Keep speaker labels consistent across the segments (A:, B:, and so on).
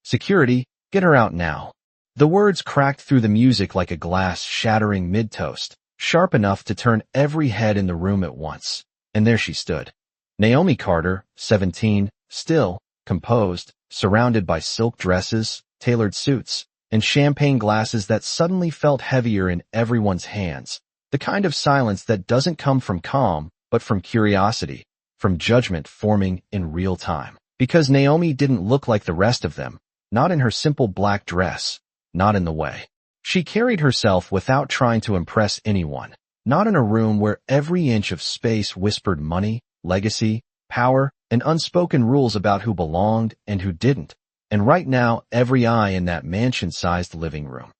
A: "Security, get her out now." The words cracked through the music like a glass shattering mid-toast, sharp enough to turn every head in the room at once. And there she stood. Naomi Carter, 17, still, composed, surrounded by silk dresses, tailored suits, and champagne glasses that suddenly felt heavier in everyone's hands. The kind of silence that doesn't come from calm, but from curiosity, from judgment forming in real time. Because Naomi didn't look like the rest of them, not in her simple black dress, not in the way she carried herself without trying to impress anyone, not in a room where every inch of space whispered money, legacy, power, and unspoken rules about who belonged and who didn't. And right now, every eye in that mansion-sized living room.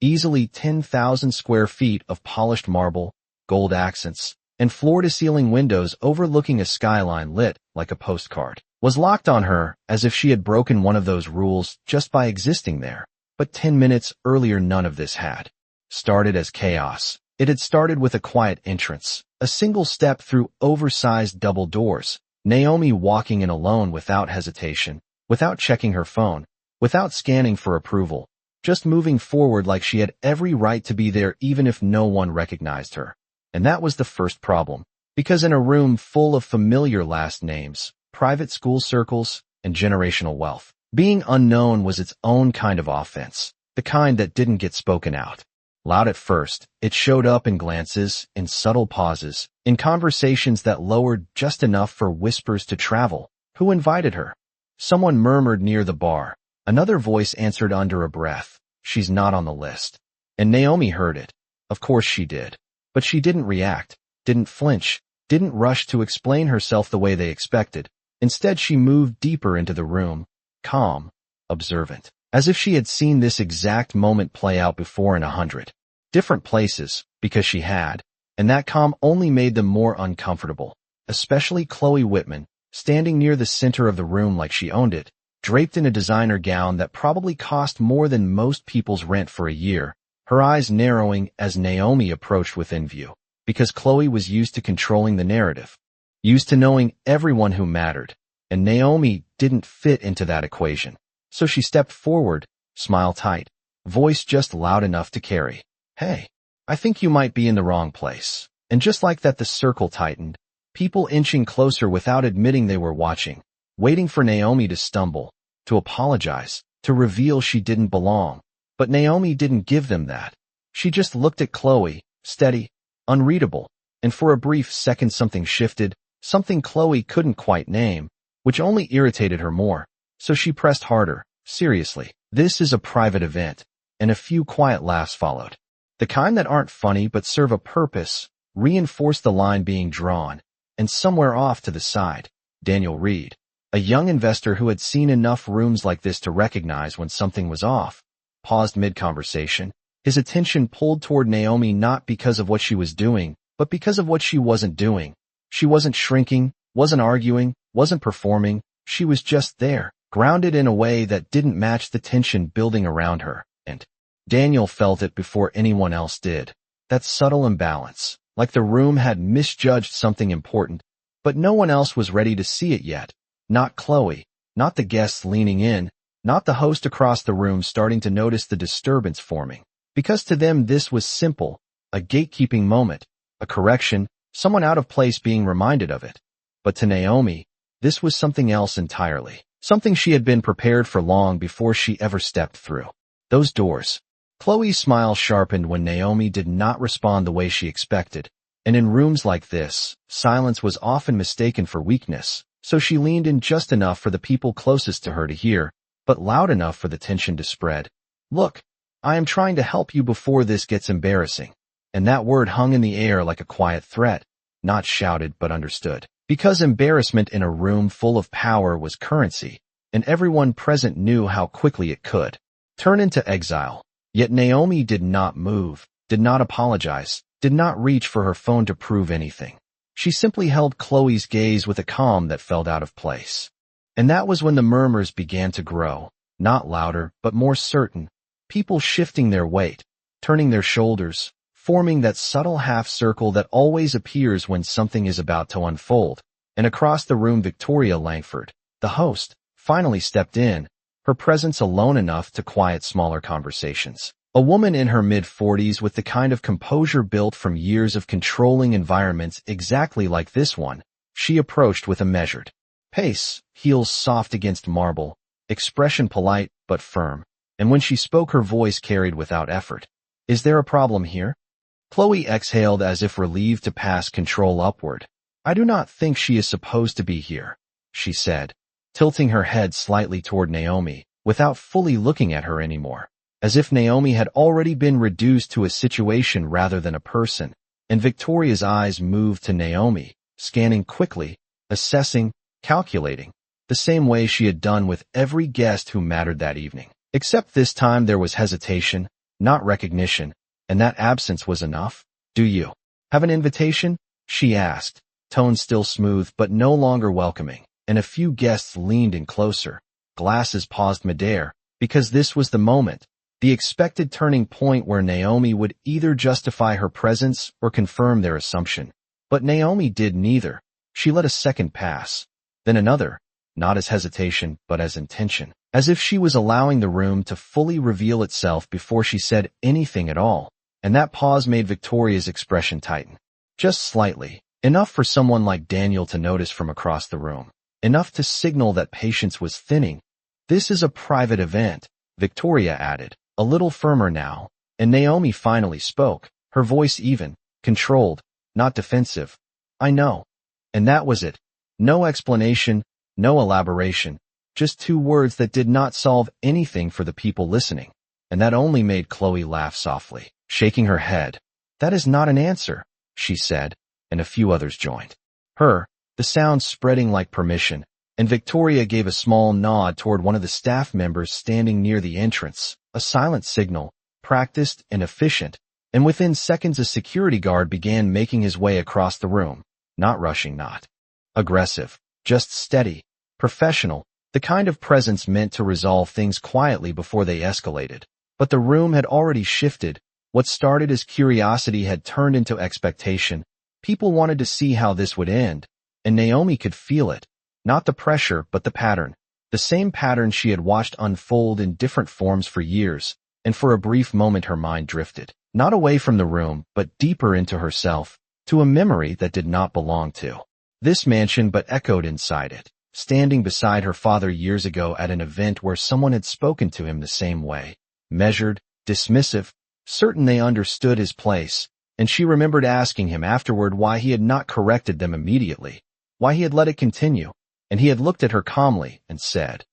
A: Easily 10,000 square feet of polished marble, gold accents, and floor-to-ceiling windows overlooking a skyline lit like a postcard, was locked on her as if she had broken one of those rules just by existing there. But 10 minutes earlier none of this had started as chaos. It had started with a quiet entrance, a single step through oversized double doors, Naomi walking in alone without hesitation, without checking her phone, without scanning for approval, just moving forward like she had every right to be there even if no one recognized her. And that was the first problem, because in a room full of familiar last names, private school circles, and generational wealth, being unknown was its own kind of offense, the kind that didn't get spoken out loud at first. It showed up in glances, in subtle pauses, in conversations that lowered just enough for whispers to travel. Who invited her? Someone murmured near the bar. Another voice answered under a breath, "She's not on the list." And Naomi heard it. Of course she did. But she didn't react, didn't flinch, didn't rush to explain herself the way they expected. Instead, she moved deeper into the room, calm, observant, as if she had seen this exact moment play out before in 100 different places, because she had, and that calm only made them more uncomfortable, especially Chloe Whitman, standing near the center of the room like she owned it, draped in a designer gown that probably cost more than most people's rent for a year, her eyes narrowing as Naomi approached within view, because Chloe was used to controlling the narrative, used to knowing everyone who mattered, and Naomi didn't fit into that equation. So she stepped forward, smile tight, voice just loud enough to carry, "Hey, I think you might be in the wrong place." And just like that, the circle tightened, people inching closer without admitting they were watching, waiting for Naomi to stumble, to apologize, to reveal she didn't belong. But Naomi didn't give them that. She just looked at Chloe, steady, unreadable, and for a brief second something shifted, something Chloe couldn't quite name, which only irritated her more. So she pressed harder, "Seriously, this is a private event," and a few quiet laughs followed. The kind that aren't funny but serve a purpose, reinforced the line being drawn, and somewhere off to the side, Daniel Reed, a young investor who had seen enough rooms like this to recognize when something was off, paused mid-conversation, his attention pulled toward Naomi not because of what she was doing, but because of what she wasn't doing. She wasn't shrinking, wasn't arguing, wasn't performing, she was just there, grounded in a way that didn't match the tension building around her, and Daniel felt it before anyone else did. That subtle imbalance, like the room had misjudged something important, but no one else was ready to see it yet. Not Chloe, not the guests leaning in, not the host across the room starting to notice the disturbance forming. Because to them this was simple, a gatekeeping moment, a correction, someone out of place being reminded of it. But to Naomi, this was something else entirely, something she had been prepared for long before she ever stepped through those doors. Chloe's smile sharpened when Naomi did not respond the way she expected, and in rooms like this, silence was often mistaken for weakness, so she leaned in just enough for the people closest to her to hear, but loud enough for the tension to spread. "Look, I am trying to help you before this gets embarrassing." And that word hung in the air like a quiet threat, not shouted but understood. Because embarrassment in a room full of power was currency, and everyone present knew how quickly it could turn into exile. Yet Naomi did not move, did not apologize, did not reach for her phone to prove anything. She simply held Chloe's gaze with a calm that felt out of place. And that was when the murmurs began to grow, not louder, but more certain, people shifting their weight, turning their shoulders, forming that subtle half-circle that always appears when something is about to unfold. And across the room Victoria Langford, the host, finally stepped in, her presence alone enough to quiet smaller conversations. A woman in her mid-40s with the kind of composure built from years of controlling environments exactly like this one, she approached with a measured pace, heels soft against marble, expression polite but firm, and when she spoke her voice carried without effort. "Is there a problem here?" Chloe exhaled as if relieved to pass control upward. "I do not think she is supposed to be here," she said, tilting her head slightly toward Naomi, without fully looking at her anymore, as if Naomi had already been reduced to a situation rather than a person, and Victoria's eyes moved to Naomi, scanning quickly, assessing, calculating, the same way she had done with every guest who mattered that evening. Except this time there was hesitation, not recognition, and that absence was enough. "Do you have an invitation?" she asked, tone still smooth but no longer welcoming, and a few guests leaned in closer. Glasses paused midair, because this was the moment, the expected turning point where Naomi would either justify her presence or confirm their assumption. But Naomi did neither. She let a second pass, then another, not as hesitation but as intention, as if she was allowing the room to fully reveal itself before she said anything at all, and that pause made Victoria's expression tighten. Just slightly, enough for someone like Daniel to notice from across the room, enough to signal that patience was thinning. "This is a private event," Victoria added, a little firmer now, and Naomi finally spoke, her voice even, controlled, not defensive. "I know." And that was it. No explanation, no elaboration, just two words that did not solve anything for the people listening, and that only made Chloe laugh softly, shaking her head. "That is not an answer," she said, and a few others joined her, the sound spreading like permission, and Victoria gave a small nod toward one of the staff members standing near the entrance, a silent signal, practiced and efficient, and within seconds a security guard began making his way across the room, not rushing, not aggressive, just steady, professional, the kind of presence meant to resolve things quietly before they escalated. But the room had already shifted. What started as curiosity had turned into expectation. People wanted to see how this would end, and Naomi could feel it. Not the pressure, but the pattern. The same pattern she had watched unfold in different forms for years, and for a brief moment her mind drifted, not away from the room, but deeper into herself, to a memory that did not belong to this mansion but echoed inside it, standing beside her father years ago at an event where someone had spoken to him the same way, measured, dismissive, certain they understood his place, and she remembered asking him afterward why he had not corrected them immediately, why he had let it continue, and he had looked at her calmly and said,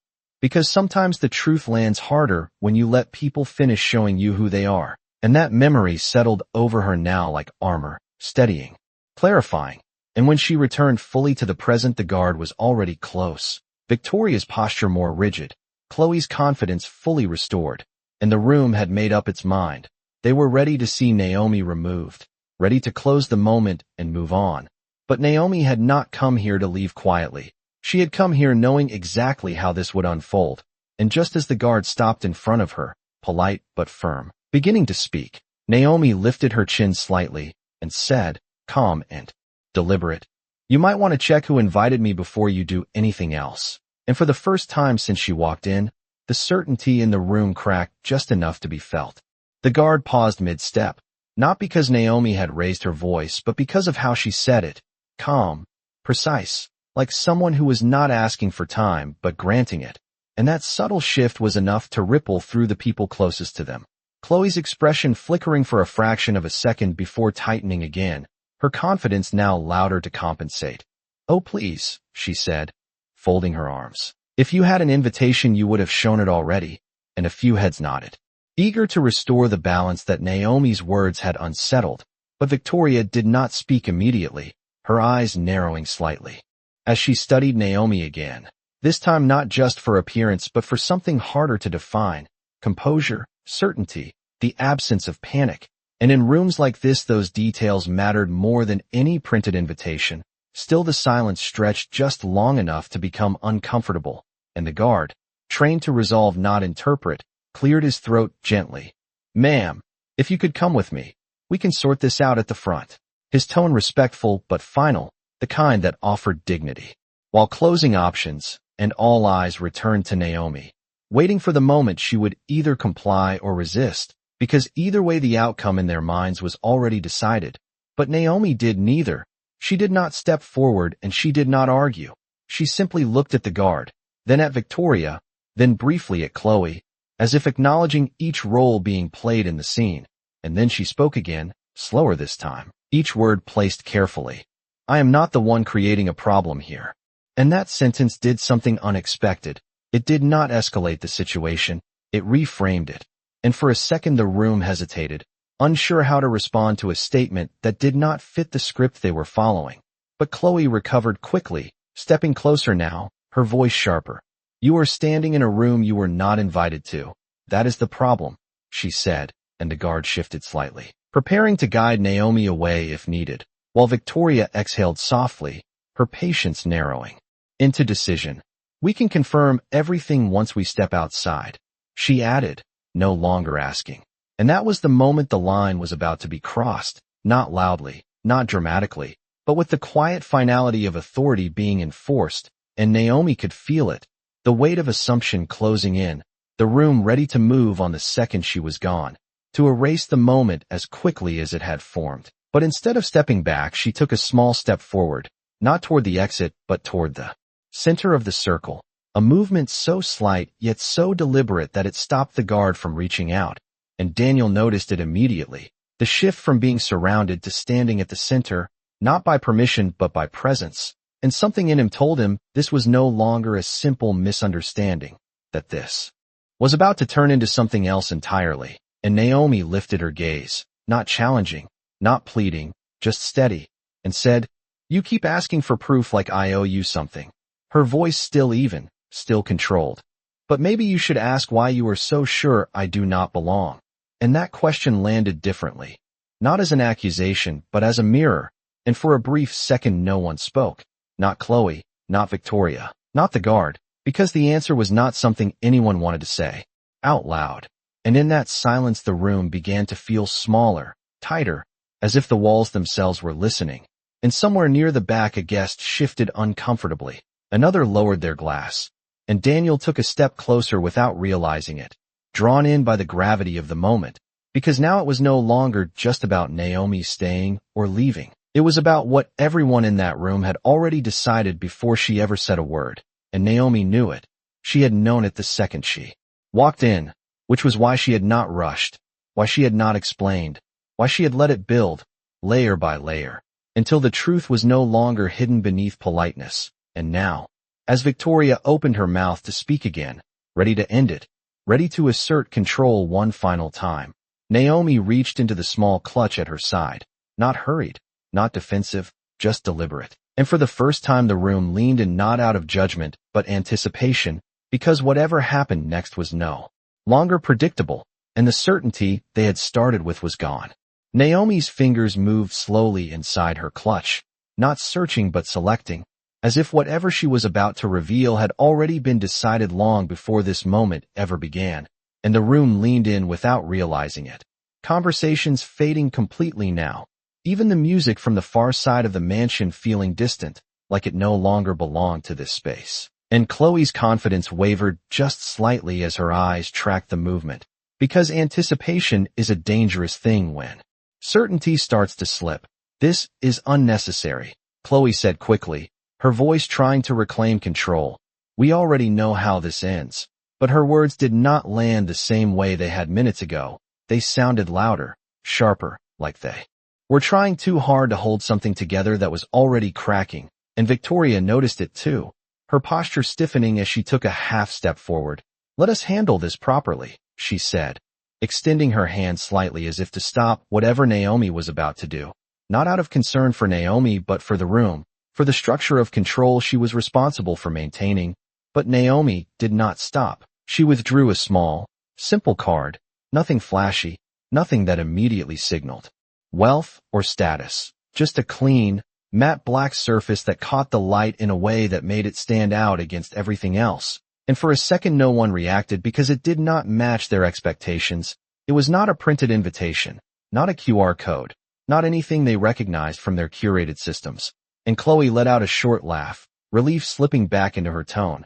A: "Because sometimes the truth lands harder when you let people finish showing you who they are." And that memory settled over her now like armor, steadying, clarifying, and when she returned fully to the present the guard was already close, Victoria's posture more rigid, Chloe's confidence fully restored, and the room had made up its mind. They were ready to see Naomi removed, ready to close the moment and move on. But Naomi had not come here to leave quietly. She had come here knowing exactly how this would unfold, and just as the guard stopped in front of her, polite but firm, beginning to speak, Naomi lifted her chin slightly and said, calm and deliberate, "You might want to check who invited me before you do anything else." And for the first time since she walked in, the certainty in the room cracked just enough to be felt. The guard paused mid-step, not because Naomi had raised her voice, but because of how she said it, calm, precise, like someone who was not asking for time but granting it. And that subtle shift was enough to ripple through the people closest to them. Chloe's expression flickering for a fraction of a second before tightening again, her confidence now louder to compensate. "Oh please," she said, folding her arms. "If you had an invitation you would have shown it already," and a few heads nodded, eager to restore the balance that Naomi's words had unsettled. But Victoria did not speak immediately, her eyes narrowing slightly, as she studied Naomi again, this time not just for appearance but for something harder to define, composure, certainty, the absence of panic. And in rooms like this those details mattered more than any printed invitation. Still the silence stretched just long enough to become uncomfortable, and the guard, trained to resolve not interpret, cleared his throat gently. "Ma'am, if you could come with me, we can sort this out at the front." His tone respectful but final, the kind that offered dignity. While closing options, and all eyes returned to Naomi, waiting for the moment she would either comply or resist, because either way the outcome in their minds was already decided. But Naomi did neither. She did not step forward and she did not argue. She simply looked at the guard, then at Victoria, then briefly at Chloe, as if acknowledging each role being played in the scene. And then she spoke again, slower this time, each word placed carefully. I am not the one creating a problem here. And that sentence did something unexpected. It did not escalate the situation, it reframed it. And for a second the room hesitated, unsure how to respond to a statement that did not fit the script they were following. But Chloe recovered quickly, stepping closer now, her voice sharper. You are standing in a room you were not invited to. That is the problem, she said, and the guard shifted slightly, preparing to guide Naomi away if needed, while Victoria exhaled softly, her patience narrowing into decision. We can confirm everything once we step outside, she added, no longer asking. And that was the moment the line was about to be crossed, not loudly, not dramatically, but with the quiet finality of authority being enforced, and Naomi could feel it, the weight of assumption closing in, the room ready to move on the second she was gone, to erase the moment as quickly as it had formed. But instead of stepping back, she took a small step forward, not toward the exit, but toward the center of the circle, a movement so slight yet so deliberate that it stopped the guard from reaching out. And Daniel noticed it immediately, the shift from being surrounded to standing at the center, not by permission but by presence. And something in him told him this was no longer a simple misunderstanding, that this was about to turn into something else entirely. And Naomi lifted her gaze, not challenging, not pleading, just steady, and said, You keep asking for proof like I owe you something. Her voice still even, still controlled. But maybe you should ask why you are so sure I do not belong. And that question landed differently, not as an accusation, but as a mirror, and for a brief second no one spoke. Not Chloe, not Victoria, not the guard, because the answer was not something anyone wanted to say out loud. And in that silence the room began to feel smaller, tighter, as if the walls themselves were listening. And somewhere near the back a guest shifted uncomfortably. Another lowered their glass, and Daniel took a step closer without realizing it, drawn in by the gravity of the moment, because now it was no longer just about Naomi staying or leaving. It was about what everyone in that room had already decided before she ever said a word, and Naomi knew it. She had known it the second she walked in, which was why she had not rushed, why she had not explained, why she had let it build, layer by layer, until the truth was no longer hidden beneath politeness. And now, as Victoria opened her mouth to speak again, ready to end it, ready to assert control one final time, Naomi reached into the small clutch at her side, not hurried, not defensive, just deliberate. And for the first time the room leaned in, not out of judgment, but anticipation, because whatever happened next was no longer predictable, and the certainty they had started with was gone. Naomi's fingers moved slowly inside her clutch, not searching but selecting, as if whatever she was about to reveal had already been decided long before this moment ever began, and the room leaned in without realizing it. Conversations fading completely now, even the music from the far side of the mansion feeling distant, like it no longer belonged to this space. And Chloe's confidence wavered just slightly as her eyes tracked the movement, because anticipation is a dangerous thing when certainty starts to slip. This is unnecessary, Chloe said quickly, her voice trying to reclaim control. We already know how this ends. But her words did not land the same way they had minutes ago. They sounded louder, sharper, like they were trying too hard to hold something together that was already cracking. And Victoria noticed it too, her posture stiffening as she took a half step forward. Let us handle this properly, she said, extending her hand slightly as if to stop whatever Naomi was about to do. Not out of concern for Naomi but for the room, for the structure of control she was responsible for maintaining. But Naomi did not stop. She withdrew a small, simple card, nothing flashy, nothing that immediately signaled wealth or status, just a clean, matte black surface that caught the light in a way that made it stand out against everything else. And for a second no one reacted because it did not match their expectations. It was not a printed invitation, not a QR code, not anything they recognized from their curated systems. And Chloe let out a short laugh, relief slipping back into her tone.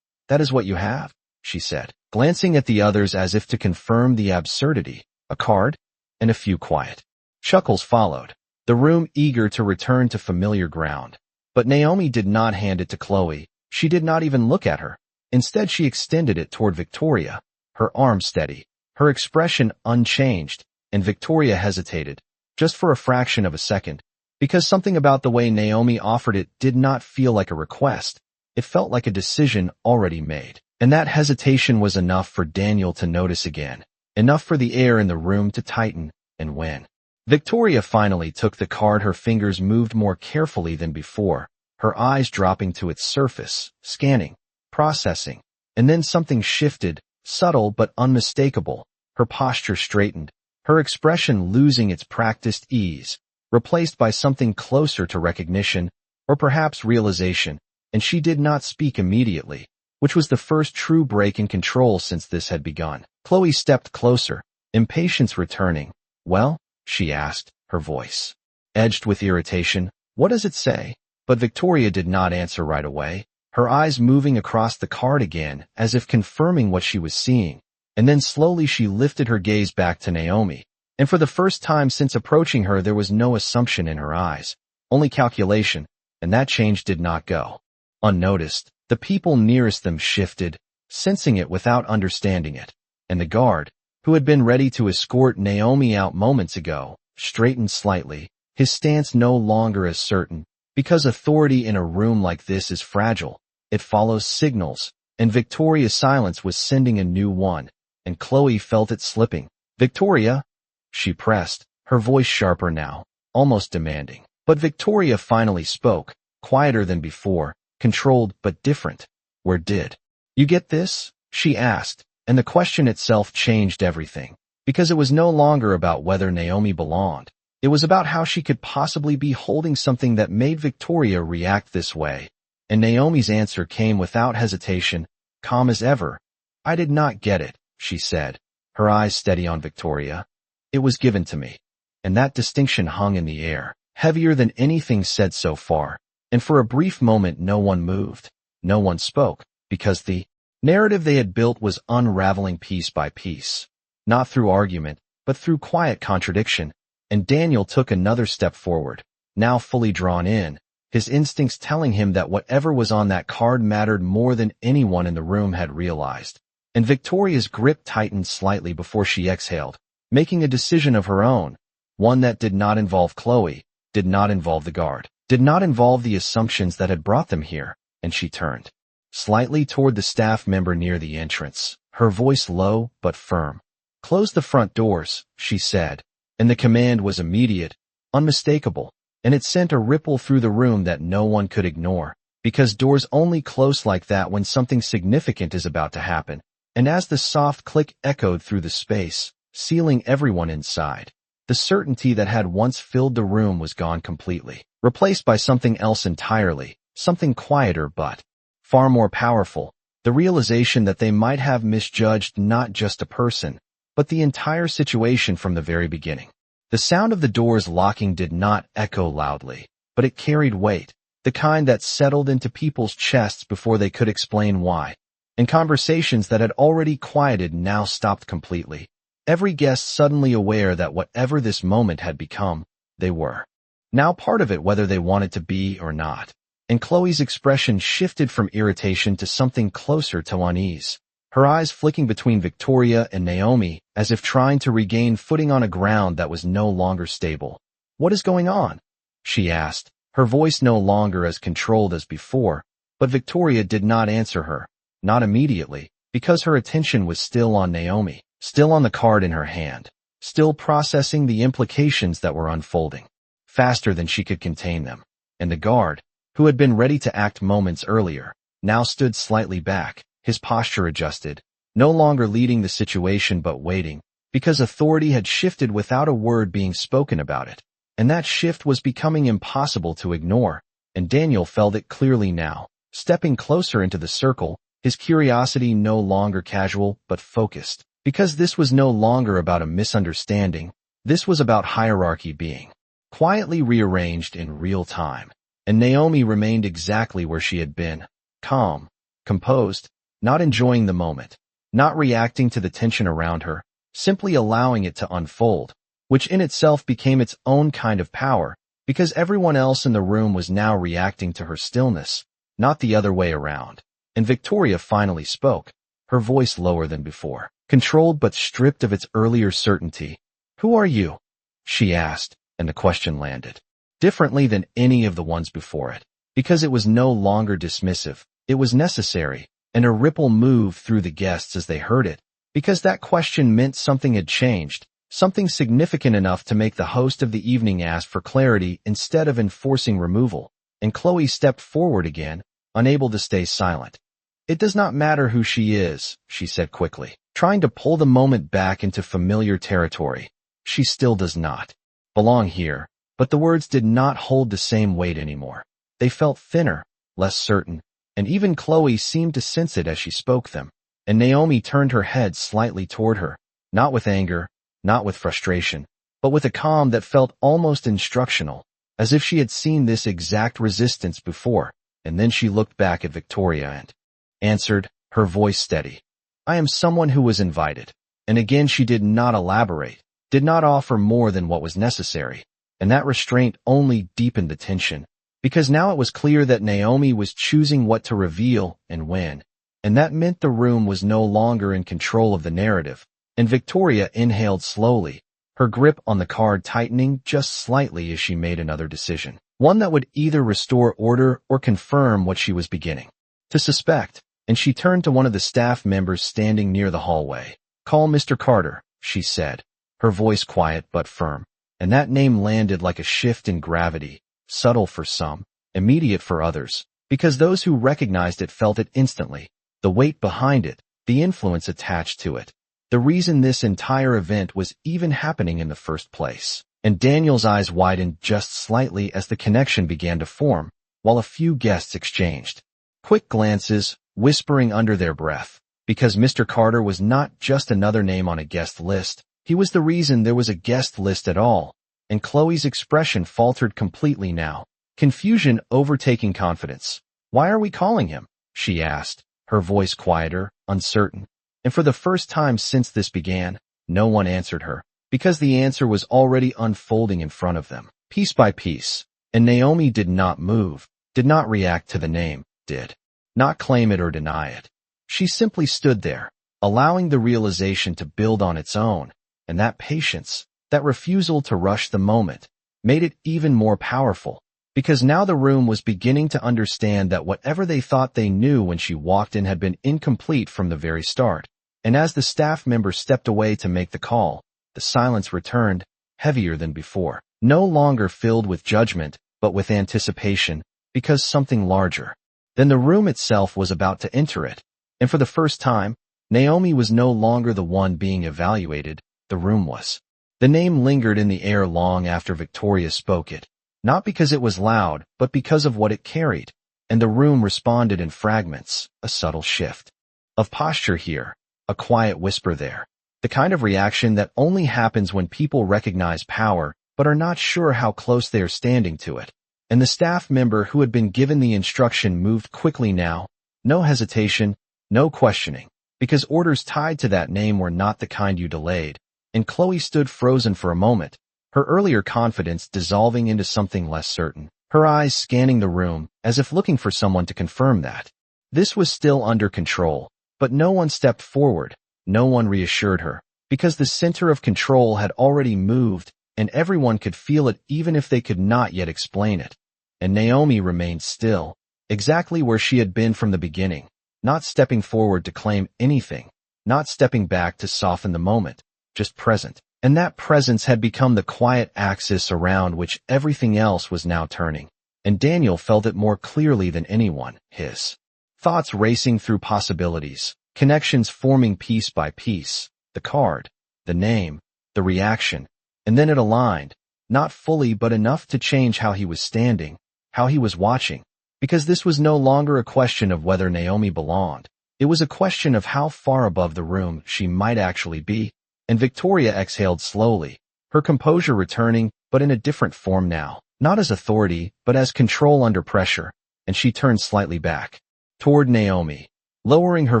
A: That is what you have, she said. glancing at the others as if to confirm the absurdity. A card, and a few quiet chuckles followed, the room eager to return to familiar ground. But Naomi did not hand it to Chloe. She did not even look at her. Instead, she extended it toward Victoria, her arm steady, her expression unchanged, and Victoria hesitated, just for a fraction of a second, because something about the way Naomi offered it did not feel like a request. It felt like a decision already made. And that hesitation was enough for Daniel to notice again, enough for the air in the room to tighten, and when Victoria finally took the card, her fingers moved more carefully than before, her eyes dropping to its surface, scanning, processing, and then something shifted, subtle but unmistakable. Her posture straightened, her expression losing its practiced ease, replaced by something closer to recognition, or perhaps realization, and she did not speak immediately, which was the first true break in control since this had begun. Chloe stepped closer, impatience returning. "Well?" she asked, her voice edged with irritation. "What does it say?" But Victoria did not answer right away, her eyes moving across the card again, as if confirming what she was seeing. And then slowly she lifted her gaze back to Naomi, and for the first time since approaching her there was no assumption in her eyes, only calculation, and that change did not go unnoticed. The people nearest them shifted, sensing it without understanding it, and the guard, who had been ready to escort Naomi out moments ago, straightened slightly, his stance no longer as certain, because authority in a room like this is fragile. It follows signals, and Victoria's silence was sending a new one, and Chloe felt it slipping. "Victoria?" she pressed, her voice sharper now, almost demanding. But Victoria finally spoke, quieter than before, controlled but different. "Where did you get this?" she asked, and the question itself changed everything, because it was no longer about whether Naomi belonged. It was about how she could possibly be holding something that made Victoria react this way. And Naomi's answer came without hesitation, calm as ever. "I did not get it," she said, her eyes steady on Victoria. "It was given to me." And that distinction hung in the air, heavier than anything said so far. And for a brief moment no one moved, no one spoke, because the narrative they had built was unraveling piece by piece, not through argument, but through quiet contradiction. And Daniel took another step forward, now fully drawn in, his instincts telling him that whatever was on that card mattered more than anyone in the room had realized. And Victoria's grip tightened slightly before she exhaled, making a decision of her own, one that did not involve Chloe, did not involve the guard, did not involve the assumptions that had brought them here, and she turned slightly toward the staff member near the entrance, her voice low but firm. "Close the front doors," she said, and the command was immediate, unmistakable, and it sent a ripple through the room that no one could ignore, because doors only close like that when something significant is about to happen. And as the soft click echoed through the space, sealing everyone inside, the certainty that had once filled the room was gone completely, replaced by something else entirely, something quieter but far more powerful, the realization that they might have misjudged not just a person, but the entire situation from the very beginning. The sound of the doors locking did not echo loudly, but it carried weight, the kind that settled into people's chests before they could explain why. And conversations that had already quieted now stopped completely, every guest suddenly aware that whatever this moment had become, they were now part of it whether they wanted to be or not. And Chloe's expression shifted from irritation to something closer to unease, her eyes flicking between Victoria and Naomi as if trying to regain footing on a ground that was no longer stable. "What is going on?" she asked, her voice no longer as controlled as before, but Victoria did not answer her, not immediately, because her attention was still on Naomi, still on the card in her hand, still processing the implications that were unfolding, faster than she could contain them. And the guard, who had been ready to act moments earlier, now stood slightly back, his posture adjusted, no longer leading the situation but waiting, because authority had shifted without a word being spoken about it. And that shift was becoming impossible to ignore, and Daniel felt it clearly now, stepping closer into the circle, his curiosity no longer casual but focused, because this was no longer about a misunderstanding, this was about hierarchy being quietly rearranged in real time. And Naomi remained exactly where she had been, calm, composed, not enjoying the moment, not reacting to the tension around her, simply allowing it to unfold, which in itself became its own kind of power, because everyone else in the room was now reacting to her stillness, not the other way around. And Victoria finally spoke, her voice lower than before, controlled but stripped of its earlier certainty. "Who are you?" she asked, and the question landed differently than any of the ones before it, because it was no longer dismissive, it was necessary, and a ripple moved through the guests as they heard it, because that question meant something had changed, something significant enough to make the host of the evening ask for clarity instead of enforcing removal, and Chloe stepped forward again, unable to stay silent. "It does not matter who she is," she said quickly, trying to pull the moment back into familiar territory. "She still does not belong here." But the words did not hold the same weight anymore. They felt thinner, less certain, and even Chloe seemed to sense it as she spoke them. And Naomi turned her head slightly toward her, not with anger, not with frustration, but with a calm that felt almost instructional, as if she had seen this exact resistance before, and then she looked back at Victoria and answered, her voice steady. "I am someone who was invited." And again she did not elaborate, did not offer more than what was necessary. And that restraint only deepened the tension, because now it was clear that Naomi was choosing what to reveal and when, and that meant the room was no longer in control of the narrative. And Victoria inhaled slowly, her grip on the card tightening just slightly as she made another decision, one that would either restore order or confirm what she was beginning to suspect, and she turned to one of the staff members standing near the hallway. "Call Mr. Carter," she said, her voice quiet but firm. And that name landed like a shift in gravity, subtle for some, immediate for others, because those who recognized it felt it instantly, the weight behind it, the influence attached to it, the reason this entire event was even happening in the first place. And Daniel's eyes widened just slightly as the connection began to form, while a few guests exchanged quick glances, whispering under their breath, because Mr. Carter was not just another name on a guest list. He was the reason there was a guest list at all, and Chloe's expression faltered completely now, confusion overtaking confidence. "Why are we calling him?" she asked, her voice quieter, uncertain. And for the first time since this began, no one answered her, because the answer was already unfolding in front of them, piece by piece. And Naomi did not move, did not react to the name, did not claim it or deny it. She simply stood there, allowing the realization to build on its own. And that patience, that refusal to rush the moment, made it even more powerful, because now the room was beginning to understand that whatever they thought they knew when she walked in had been incomplete from the very start. And as the staff member stepped away to make the call, the silence returned, heavier than before, no longer filled with judgment, but with anticipation, because something larger than the room itself was about to enter it. And for the first time, Naomi was no longer the one being evaluated. The room was. The name lingered in the air long after Victoria spoke it, not because it was loud, but because of what it carried. And the room responded in fragments, a subtle shift of posture here, a quiet whisper there, the kind of reaction that only happens when people recognize power but are not sure how close they are standing to it. And the staff member who had been given the instruction moved quickly now, no hesitation, no questioning, because orders tied to that name were not the kind you delayed. And Chloe stood frozen for a moment, her earlier confidence dissolving into something less certain, her eyes scanning the room as if looking for someone to confirm that this was still under control. But no one stepped forward, no one reassured her, because the center of control had already moved, and everyone could feel it even if they could not yet explain it. And Naomi remained still, exactly where she had been from the beginning, not stepping forward to claim anything, not stepping back to soften the moment. Just present. And that presence had become the quiet axis around which everything else was now turning. And Daniel felt it more clearly than anyone, his thoughts racing through possibilities, connections forming piece by piece, the card, the name, the reaction, and then it aligned, not fully but enough to change how he was standing, how he was watching, because this was no longer a question of whether Naomi belonged. It was a question of how far above the room she might actually be. And Victoria exhaled slowly, her composure returning, but in a different form now, not as authority, but as control under pressure, and she turned slightly back, toward Naomi, lowering her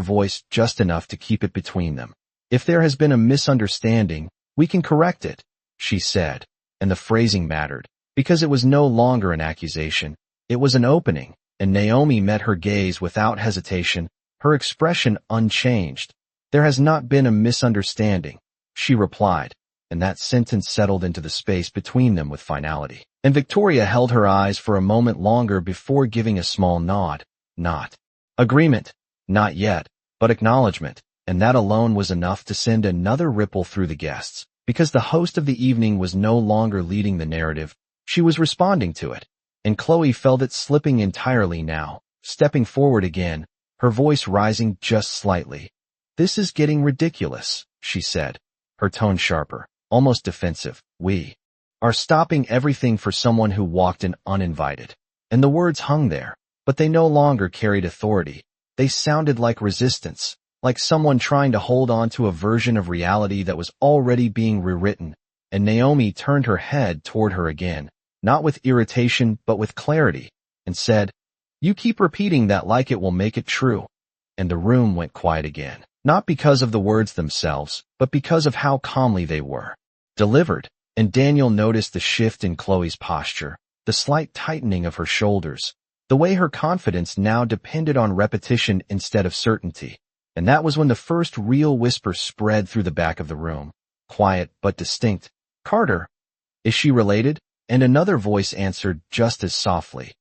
A: voice just enough to keep it between them. "If there has been a misunderstanding, we can correct it," she said, and the phrasing mattered, because it was no longer an accusation. It was an opening, and Naomi met her gaze without hesitation, her expression unchanged. "There has not been a misunderstanding," she replied, and that sentence settled into the space between them with finality. And Victoria held her eyes for a moment longer before giving a small nod. Not agreement, not yet, but acknowledgement, and that alone was enough to send another ripple through the guests. Because the host of the evening was no longer leading the narrative, she was responding to it, and Chloe felt it slipping entirely now, stepping forward again, her voice rising just slightly. "This is getting ridiculous," she said, her tone sharper, almost defensive. "We are stopping everything for someone who walked in uninvited." And the words hung there, but they no longer carried authority. They sounded like resistance, like someone trying to hold on to a version of reality that was already being rewritten. And Naomi turned her head toward her again, not with irritation but with clarity, and said, "You keep repeating that like it will make it true." And the room went quiet again, not because of the words themselves, but because of how calmly they were delivered. And Daniel noticed the shift in Chloe's posture, the slight tightening of her shoulders, the way her confidence now depended on repetition instead of certainty. And that was when the first real whisper spread through the back of the room, quiet but distinct. "Carter, is she related?" And another voice answered just as softly,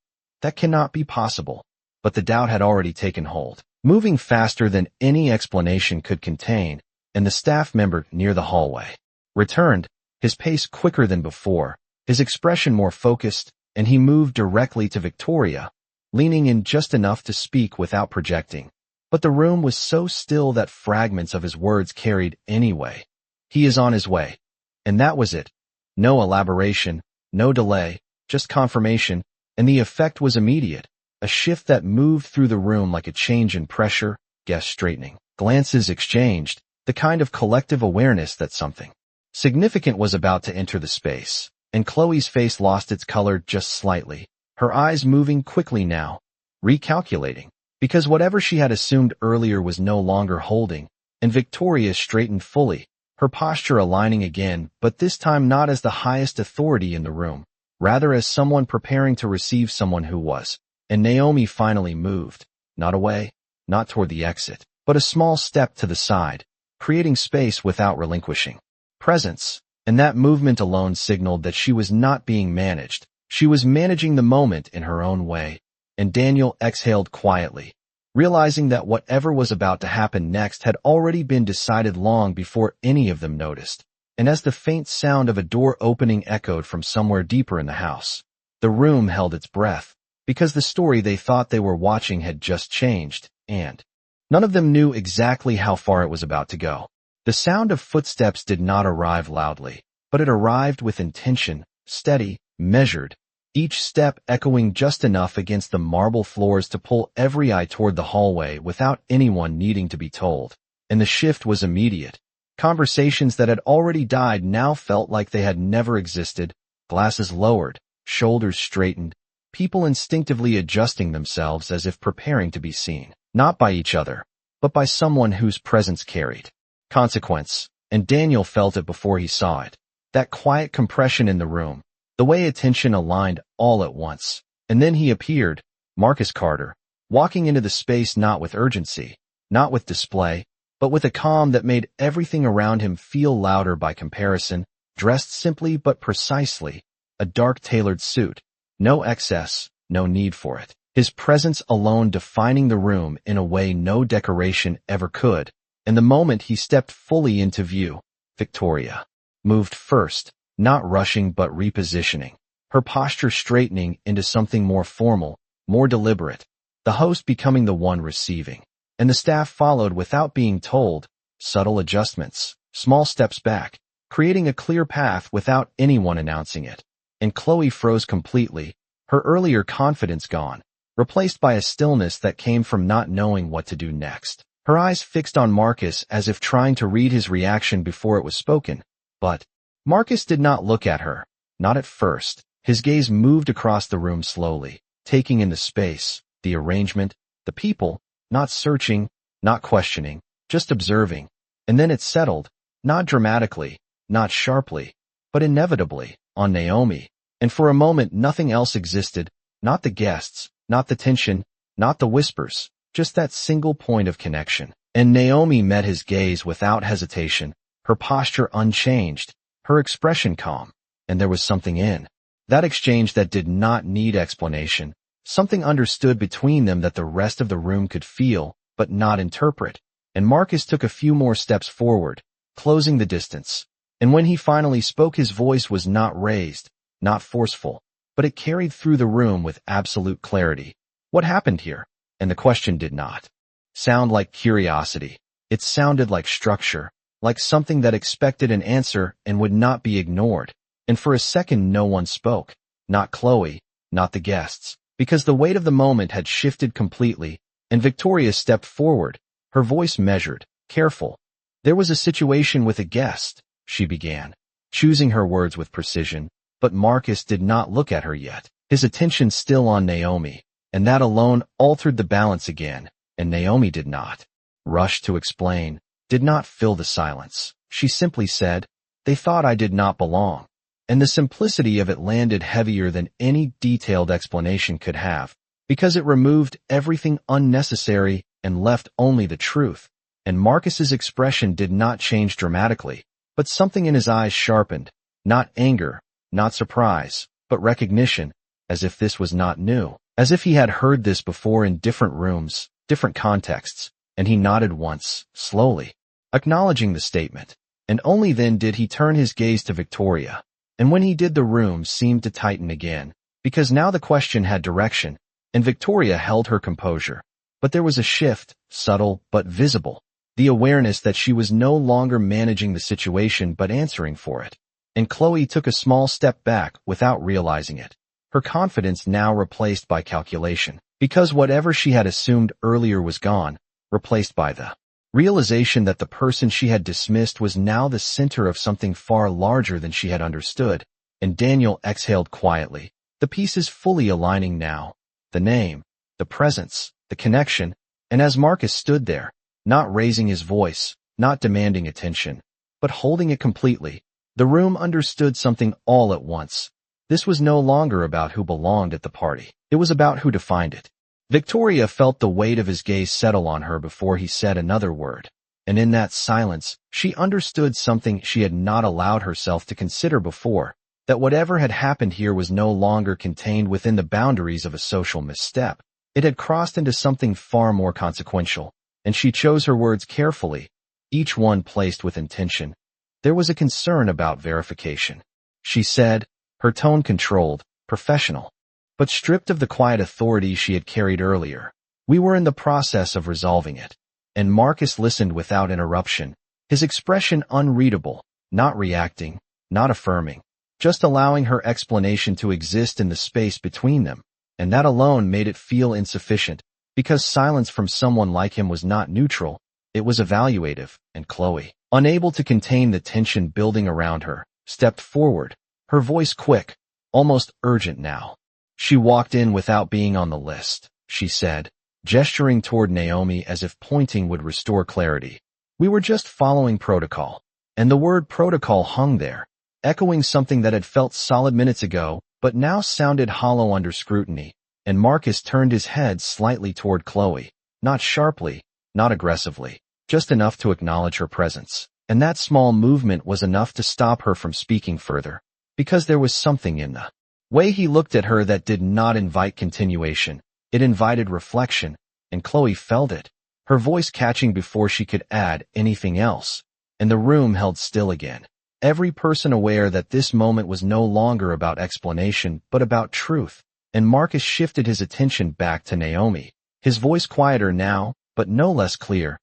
A: "That cannot be possible." But the doubt had already taken hold, moving faster than any explanation could contain, and the staff member near the hallway returned, his pace quicker than before, his expression more focused, and he moved directly to Victoria, leaning in just enough to speak without projecting. But the room was so still that fragments of his words carried anyway. "He is on his way." And that was it. No elaboration, no delay, just confirmation, and the effect was immediate, a shift that moved through the room like a change in pressure, guests straightening, glances exchanged, the kind of collective awareness that something significant was about to enter the space. And Chloe's face lost its color just slightly, her eyes moving quickly now, recalculating, because whatever she had assumed earlier was no longer holding. And Victoria straightened fully, her posture aligning again, but this time not as the highest authority in the room, rather as someone preparing to receive someone who was. And Naomi finally moved, not away, not toward the exit, but a small step to the side, creating space without relinquishing presence. And that movement alone signaled that she was not being managed. She was managing the moment in her own way. And Daniel exhaled quietly, realizing that whatever was about to happen next had already been decided long before any of them noticed. And as the faint sound of a door opening echoed from somewhere deeper in the house, the room held its breath, because the story they thought they were watching had just changed, and none of them knew exactly how far it was about to go. The sound of footsteps did not arrive loudly, but it arrived with intention, steady, measured, each step echoing just enough against the marble floors to pull every eye toward the hallway without anyone needing to be told. And the shift was immediate. Conversations that had already died now felt like they had never existed, glasses lowered, shoulders straightened, people instinctively adjusting themselves as if preparing to be seen, not by each other, but by someone whose presence carried consequence. And Daniel felt it before he saw it. That quiet compression in the room, the way attention aligned all at once. And then he appeared, Marcus Carter, walking into the space not with urgency, not with display, but with a calm that made everything around him feel louder by comparison, dressed simply but precisely, a dark tailored suit, no excess, no need for it. His presence alone defining the room in a way no decoration ever could. And the moment he stepped fully into view, Victoria moved first, not rushing but repositioning, her posture straightening into something more formal, more deliberate, the host becoming the one receiving. And the staff followed without being told, subtle adjustments, small steps back, creating a clear path without anyone announcing it. And Chloe froze completely, her earlier confidence gone, replaced by a stillness that came from not knowing what to do next. Her eyes fixed on Marcus as if trying to read his reaction before it was spoken. But Marcus did not look at her, not at first. His gaze moved across the room slowly, taking in the space, the arrangement, the people, not searching, not questioning, just observing. And then it settled, not dramatically, not sharply, but inevitably, on Naomi. And for a moment nothing else existed, not the guests, not the tension, not the whispers, just that single point of connection. And Naomi met his gaze without hesitation, her posture unchanged, her expression calm. And there was something in that exchange that did not need explanation, something understood between them that the rest of the room could feel, but not interpret. And Marcus took a few more steps forward, closing the distance. And when he finally spoke, his voice was not raised, not forceful, but it carried through the room with absolute clarity. What happened here? And the question did not sound like curiosity. It sounded like structure, like something that expected an answer and would not be ignored. And for a second no one spoke, not Chloe, not the guests, because the weight of the moment had shifted completely, and Victoria stepped forward, her voice measured, careful. There was a situation with a guest, she began, choosing her words with precision, but Marcus did not look at her yet, his attention still on Naomi, and that alone altered the balance again, and Naomi did not rush to explain, did not fill the silence. She simply said, "They thought I did not belong." And the simplicity of it landed heavier than any detailed explanation could have, because it removed everything unnecessary and left only the truth. And Marcus's expression did not change dramatically, but something in his eyes sharpened, not anger, not surprise, but recognition, as if this was not new, as if he had heard this before in different rooms, different contexts, and he nodded once, slowly, acknowledging the statement. And only then did he turn his gaze to Victoria. And when he did, the room seemed to tighten again, because now the question had direction, and Victoria held her composure. But there was a shift, subtle but visible, the awareness that she was no longer managing the situation but answering for it. And Chloe took a small step back without realizing it, her confidence now replaced by calculation, because whatever she had assumed earlier was gone, replaced by the realization that the person she had dismissed was now the center of something far larger than she had understood. And Daniel exhaled quietly, the pieces fully aligning now, the name, the presence, the connection. And as Marcus stood there, not raising his voice, not demanding attention, but holding it completely, the room understood something all at once. This was no longer about who belonged at the party. It was about who defined it. Victoria felt the weight of his gaze settle on her before he said another word. And in that silence, she understood something she had not allowed herself to consider before, that whatever had happened here was no longer contained within the boundaries of a social misstep. It had crossed into something far more consequential, and she chose her words carefully, each one placed with intention. There was a concern about verification, she said, her tone controlled, professional, but stripped of the quiet authority she had carried earlier. We were in the process of resolving it. And Marcus listened without interruption, his expression unreadable, not reacting, not affirming, just allowing her explanation to exist in the space between them. And that alone made it feel insufficient, because silence from someone like him was not neutral, it was evaluative. And Chloe, unable to contain the tension building around her, stepped forward, her voice quick, almost urgent now. "She walked in without being on the list," she said, gesturing toward Naomi as if pointing would restore clarity. "We were just following protocol." And the word protocol hung there, echoing something that had felt solid minutes ago, but now sounded hollow under scrutiny. And Marcus turned his head slightly toward Chloe, not sharply, not aggressively, just enough to acknowledge her presence. And that small movement was enough to stop her from speaking further, because there was something in the way he looked at her that did not invite continuation. It invited reflection, and Chloe felt it, her voice catching before she could add anything else. And the room held still again, every person aware that this moment was no longer about explanation but about truth. And Marcus shifted his attention back to Naomi, his voice quieter now, but no less clear.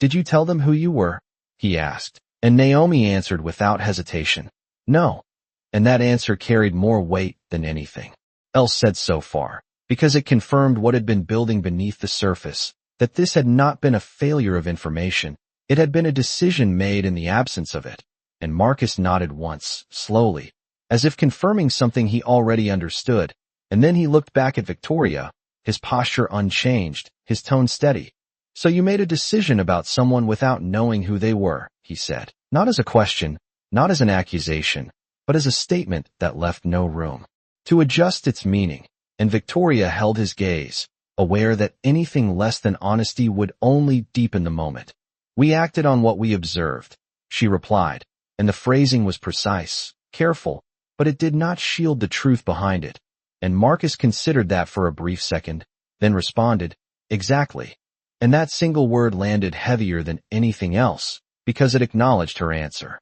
A: "Did you tell them who you were?" he asked. And Naomi answered without hesitation, "No." And that answer carried more weight than anything else said so far, because it confirmed what had been building beneath the surface, that this had not been a failure of information, it had been a decision made in the absence of it. And Marcus nodded once, slowly, as if confirming something he already understood, and then he looked back at Victoria, his posture unchanged, his tone steady. So you made a decision about someone without knowing who they were, he said. Not as a question, not as an accusation, but as a statement that left no room to adjust its meaning. And Victoria held his gaze, aware that anything less than honesty would only deepen the moment. We acted on what we observed, she replied, and the phrasing was precise, careful, but it did not shield the truth behind it. And Marcus considered that for a brief second, then responded, exactly. And that single word landed heavier than anything else, because it acknowledged her answer,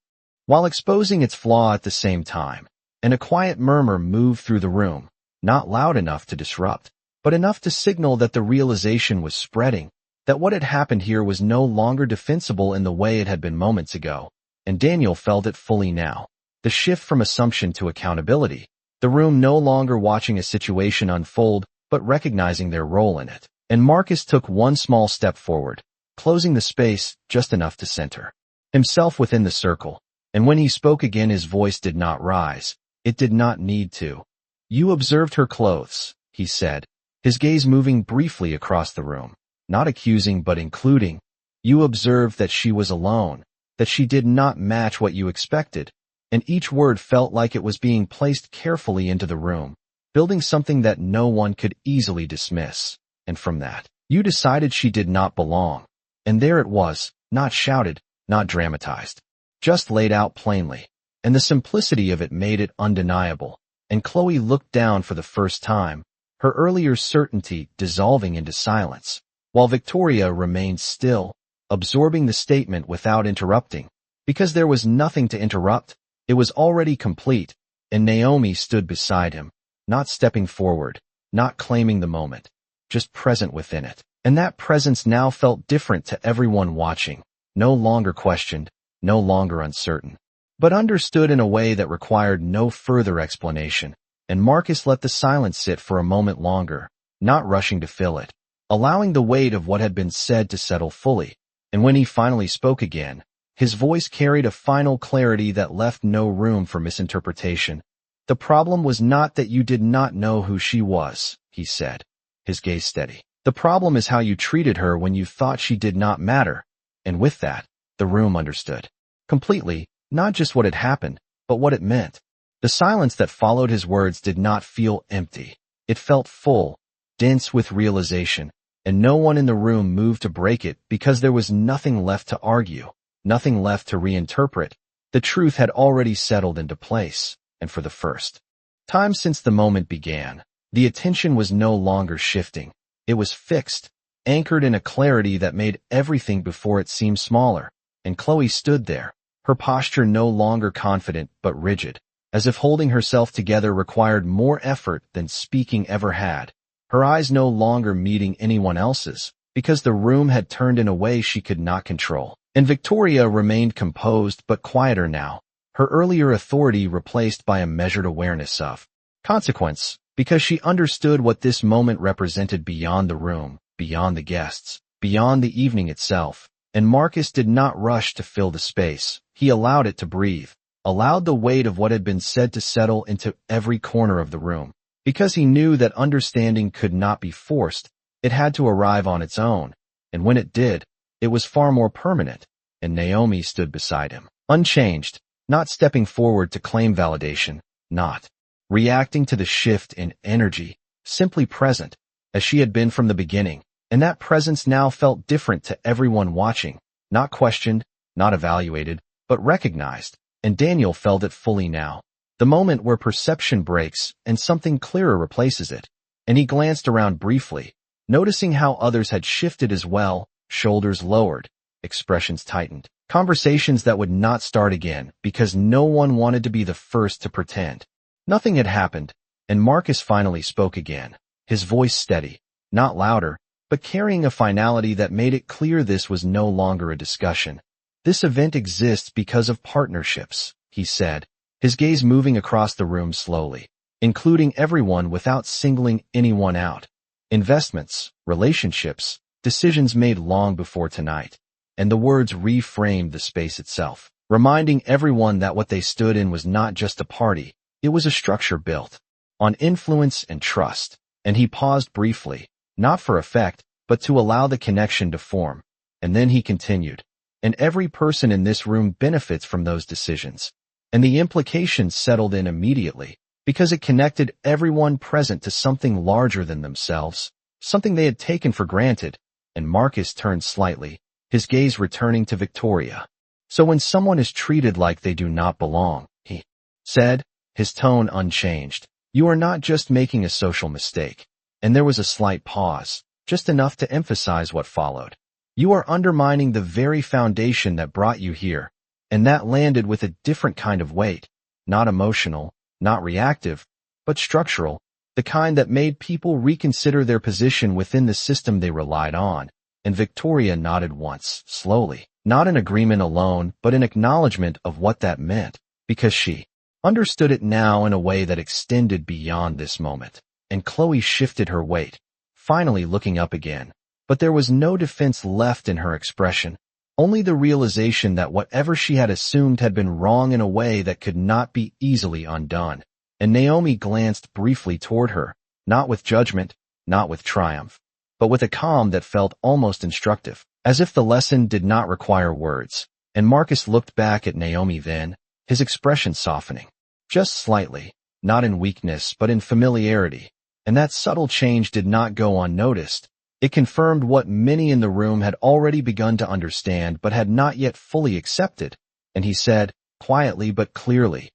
A: while exposing its flaw at the same time. And a quiet murmur moved through the room, not loud enough to disrupt, but enough to signal that the realization was spreading, that what had happened here was no longer defensible in the way it had been moments ago. And Daniel felt it fully now. The shift from assumption to accountability. The room no longer watching a situation unfold, but recognizing their role in it. And Marcus took one small step forward, closing the space just enough to center himself within the circle. And when he spoke again, his voice did not rise. It did not need to. You observed her clothes, he said, his gaze moving briefly across the room, not accusing but including. You observed that she was alone, that she did not match what you expected. And each word felt like it was being placed carefully into the room, building something that no one could easily dismiss. And from that, you decided she did not belong. And there it was, not shouted, not dramatized, just laid out plainly. And the simplicity of it made it undeniable. And Chloe looked down for the first time, her earlier certainty dissolving into silence, while Victoria remained still, absorbing the statement without interrupting. Because there was nothing to interrupt. It was already complete, and Naomi stood beside him, not stepping forward, not claiming the moment, just present within it. And that presence now felt different to everyone watching, no longer questioned, no longer uncertain, but understood in a way that required no further explanation. And Marcus let the silence sit for a moment longer, not rushing to fill it, allowing the weight of what had been said to settle fully. And when he finally spoke again, his voice carried a final clarity that left no room for misinterpretation. The problem was not that you did not know who she was, he said, his gaze steady. The problem is how you treated her when you thought she did not matter. And with that, the room understood completely, not just what had happened, but what it meant. The silence that followed his words did not feel empty. It felt full, dense with realization, and no one in the room moved to break it because there was nothing left to argue. Nothing left to reinterpret. The truth had already settled into place, and for the first time since the moment began, the attention was no longer shifting. It was fixed, anchored in a clarity that made everything before it seem smaller. And Chloe stood there, her posture no longer confident but rigid, as if holding herself together required more effort than speaking ever had. Her eyes no longer meeting anyone else's, because the room had turned in a way she could not control. And Victoria remained composed but quieter now, her earlier authority replaced by a measured awareness of consequence, because she understood what this moment represented beyond the room, beyond the guests, beyond the evening itself. And Marcus did not rush to fill the space. He allowed it to breathe, allowed the weight of what had been said to settle into every corner of the room, because he knew that understanding could not be forced. It had to arrive on its own. And when it did, it was far more permanent. And Naomi stood beside him, unchanged, not stepping forward to claim validation, not reacting to the shift in energy, simply present, as she had been from the beginning. And that presence now felt different to everyone watching, not questioned, not evaluated, but recognized. And Daniel felt it fully now, the moment where perception breaks and something clearer replaces it. And he glanced around briefly, noticing how others had shifted as well, shoulders lowered, expressions tightened, conversations that would not start again because no one wanted to be the first to pretend nothing had happened. And Marcus finally spoke again, his voice steady, not louder, but carrying a finality that made it clear this was no longer a discussion. This event exists because of partnerships, he said, his gaze moving across the room slowly, including everyone without singling anyone out. Investments, relationships, decisions made long before tonight. And the words reframed the space itself, reminding everyone that what they stood in was not just a party, it was a structure built on influence and trust. And he paused briefly, not for effect, but to allow the connection to form. And then he continued, and every person in this room benefits from those decisions. And the implications settled in immediately, because it connected everyone present to something larger than themselves, something they had taken for granted. And Marcus turned slightly, his gaze returning to Victoria. So when someone is treated like they do not belong, he said, his tone unchanged, you are not just making a social mistake. And there was a slight pause, just enough to emphasize what followed. You are undermining the very foundation that brought you here. And that landed with a different kind of weight, not emotional, not reactive, but structural, the kind that made people reconsider their position within the system they relied on. And Victoria nodded once, slowly, not in agreement alone, but in acknowledgement of what that meant, because she understood it now in a way that extended beyond this moment. And Chloe shifted her weight, finally looking up again. But there was no defense left in her expression, only the realization that whatever she had assumed had been wrong in a way that could not be easily undone. And Naomi glanced briefly toward her, not with judgment, not with triumph, but with a calm that felt almost instructive, as if the lesson did not require words. And Marcus looked back at Naomi then, his expression softening, just slightly, not in weakness but in familiarity. And that subtle change did not go unnoticed. It confirmed what many in the room had already begun to understand but had not yet fully accepted. And he said, quietly but clearly,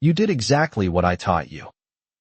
A: you did exactly what I taught you.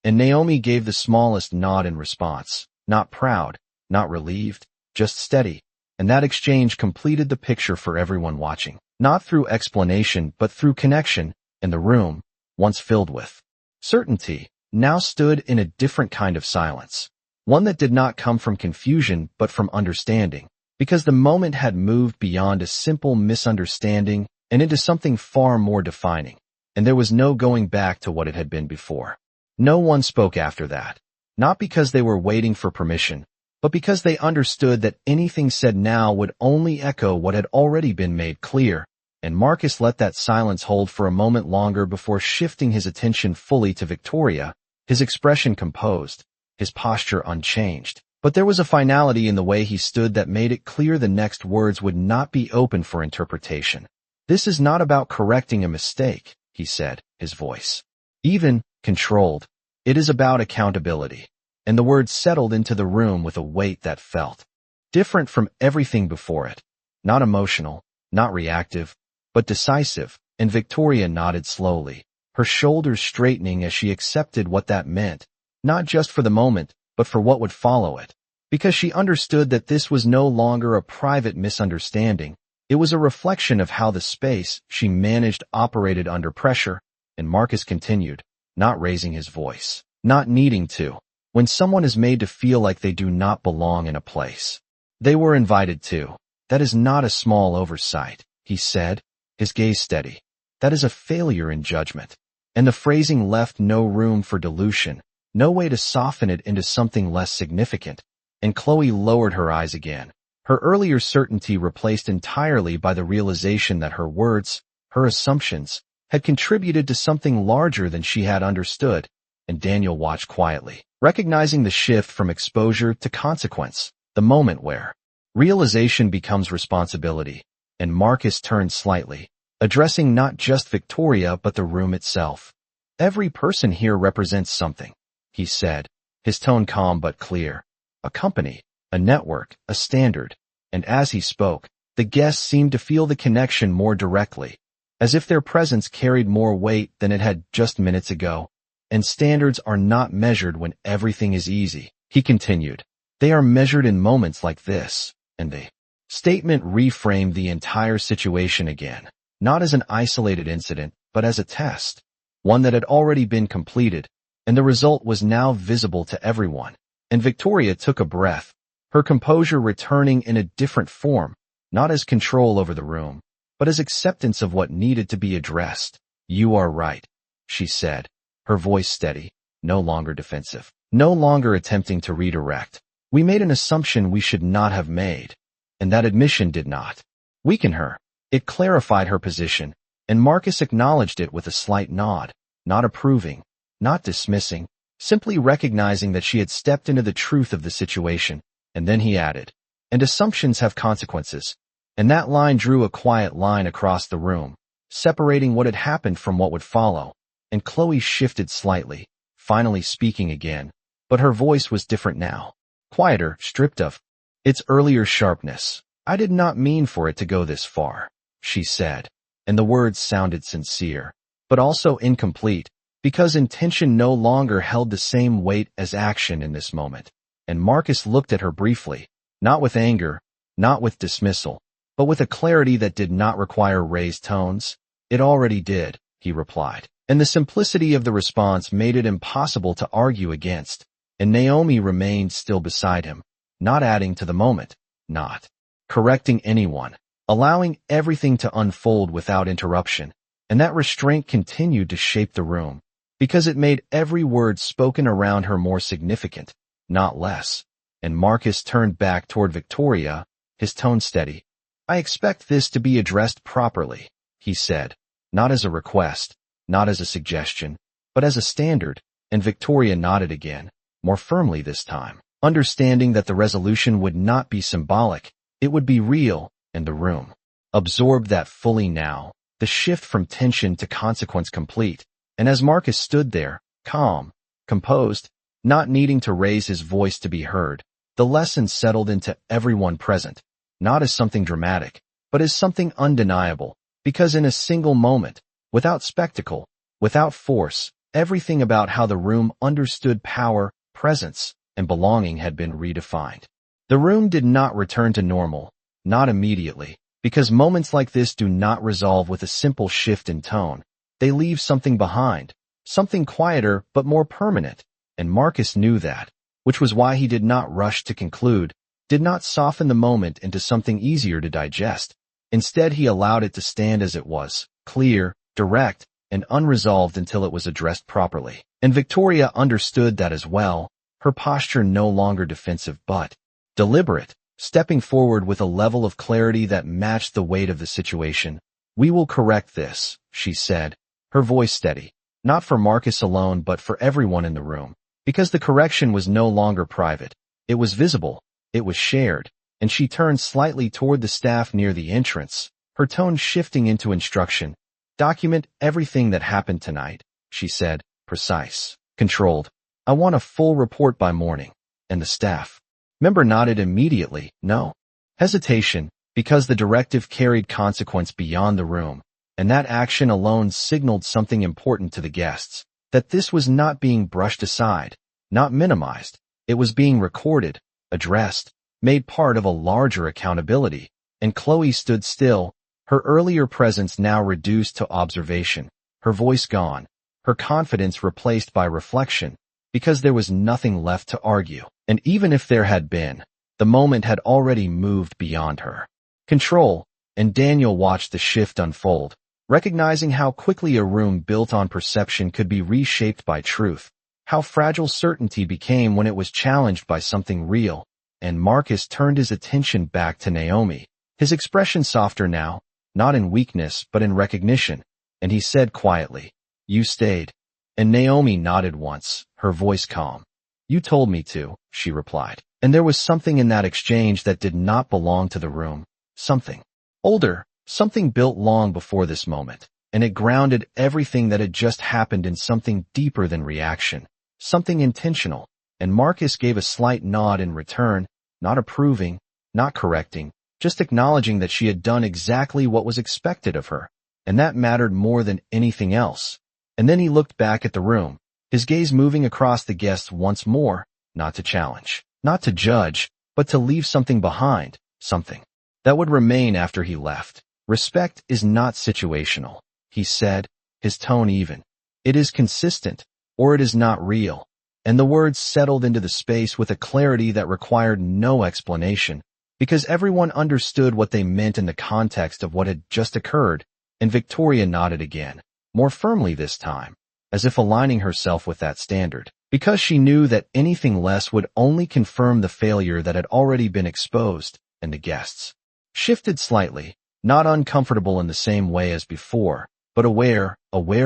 A: And Naomi gave the smallest nod in response, not proud, not relieved, just steady. And that exchange completed the picture for everyone watching, not through explanation but through connection. And the room, once filled with certainty, now stood in a different kind of silence. One that did not come from confusion but from understanding, because the moment had moved beyond a simple misunderstanding and into something far more defining, and there was no going back to what it had been before. No one spoke after that, not because they were waiting for permission, but because they understood that anything said now would only echo what had already been made clear. And Marcus let that silence hold for a moment longer before shifting his attention fully to Victoria, his expression composed, his posture unchanged. But there was a finality in the way he stood that made it clear the next words would not be open for interpretation. This is not about correcting a mistake, he said, his voice even, controlled. It is about accountability. And the words settled into the room with a weight that felt different from everything before it. Not emotional, not reactive, but decisive. And Victoria nodded slowly, her shoulders straightening as she accepted what that meant. Not just for the moment, but for what would follow it. Because she understood that this was no longer a private misunderstanding. It was a reflection of how the space she managed operated under pressure. And Marcus continued, not raising his voice, not needing to. When someone is made to feel like they do not belong in a place they were invited to, that is not a small oversight, he said, his gaze steady. That is a failure in judgment. And the phrasing left no room for dilution. No way to soften it into something less significant. And Chloe lowered her eyes again, her earlier certainty replaced entirely by the realization that her words, her assumptions, had contributed to something larger than she had understood. And Daniel watched quietly, recognizing the shift from exposure to consequence, the moment where realization becomes responsibility. And Marcus turned slightly, addressing not just Victoria but the room itself. Every person here represents something, he said, his tone calm but clear. A company, a network, a standard. And as he spoke, the guests seemed to feel the connection more directly, as if their presence carried more weight than it had just minutes ago. And standards are not measured when everything is easy, he continued. They are measured in moments like this. And the statement reframed the entire situation again, not as an isolated incident, but as a test, one that had already been completed. And the result was now visible to everyone. And Victoria took a breath, her composure returning in a different form, not as control over the room, but as acceptance of what needed to be addressed. You are right, she said, her voice steady, no longer defensive, no longer attempting to redirect. We made an assumption we should not have made. And that admission did not weaken her. It clarified her position, and Marcus acknowledged it with a slight nod, not approving, not dismissing, simply recognizing that she had stepped into the truth of the situation. And then he added, and assumptions have consequences. And that line drew a quiet line across the room, separating what had happened from what would follow. And Chloe shifted slightly, finally speaking again, but her voice was different now. Quieter, stripped of its earlier sharpness. "I did not mean for it to go this far," she said, and the words sounded sincere, but also incomplete, because intention no longer held the same weight as action in this moment. And Marcus looked at her briefly, not with anger, not with dismissal, but with a clarity that did not require raised tones. "It already did," he replied, and the simplicity of the response made it impossible to argue against. And Naomi remained still beside him, not adding to the moment, not correcting anyone, allowing everything to unfold without interruption. And that restraint continued to shape the room, because it made every word spoken around her more significant, not less. And Marcus turned back toward Victoria, his tone steady. "I expect this to be addressed properly," he said, not as a request, not as a suggestion, but as a standard. And Victoria nodded again, more firmly this time, understanding that the resolution would not be symbolic, it would be real. And the room absorbed that fully now, the shift from tension to consequence complete. And as Marcus stood there, calm, composed, not needing to raise his voice to be heard, the lesson settled into everyone present, not as something dramatic, but as something undeniable, because in a single moment, without spectacle, without force, everything about how the room understood power, presence, and belonging had been redefined. The room did not return to normal, not immediately, because moments like this do not resolve with a simple shift in tone. They leave something behind, something quieter but more permanent, and Marcus knew that, which was why he did not rush to conclude, did not soften the moment into something easier to digest. Instead, he allowed it to stand as it was, clear, direct, and unresolved until it was addressed properly. And Victoria understood that as well, her posture no longer defensive but deliberate, stepping forward with a level of clarity that matched the weight of the situation. "We will correct this," she said, her voice steady, not for Marcus alone but for everyone in the room, because the correction was no longer private. It was visible, it was shared, and she turned slightly toward the staff near the entrance, her tone shifting into instruction. "Document everything that happened tonight," she said, precise, controlled. "I want a full report by morning." And the staff member nodded immediately, no hesitation, because the directive carried consequence beyond the room, and that action alone signaled something important to the guests, that this was not being brushed aside, not minimized. It was being recorded, addressed, made part of a larger accountability. And Chloe stood still, her earlier presence now reduced to observation, her voice gone, her confidence replaced by reflection, because there was nothing left to argue. And even if there had been, the moment had already moved beyond her control. And Daniel watched the shift unfold, recognizing how quickly a room built on perception could be reshaped by truth, how fragile certainty became when it was challenged by something real. And Marcus turned his attention back to Naomi, his expression softer now, not in weakness but in recognition, and he said quietly, "You stayed." And Naomi nodded once, her voice calm. "You told me to," she replied. And there was something in that exchange that did not belong to the room, something older, something built long before this moment, and it grounded everything that had just happened in something deeper than reaction, something intentional. And Marcus gave a slight nod in return, not approving, not correcting, just acknowledging that she had done exactly what was expected of her, and that mattered more than anything else. And then he looked back at the room, his gaze moving across the guests once more, not to challenge, not to judge, but to leave something behind, something that would remain after he left. "Respect is not situational," he said, his tone even. "It is consistent, or it is not real." And the words settled into the space with a clarity that required no explanation, because everyone understood what they meant in the context of what had just occurred. And Victoria nodded again, more firmly this time, as if aligning herself with that standard, because she knew that anything less would only confirm the failure that had already been exposed. And the guests shifted slightly, not uncomfortable in the same way as before, but aware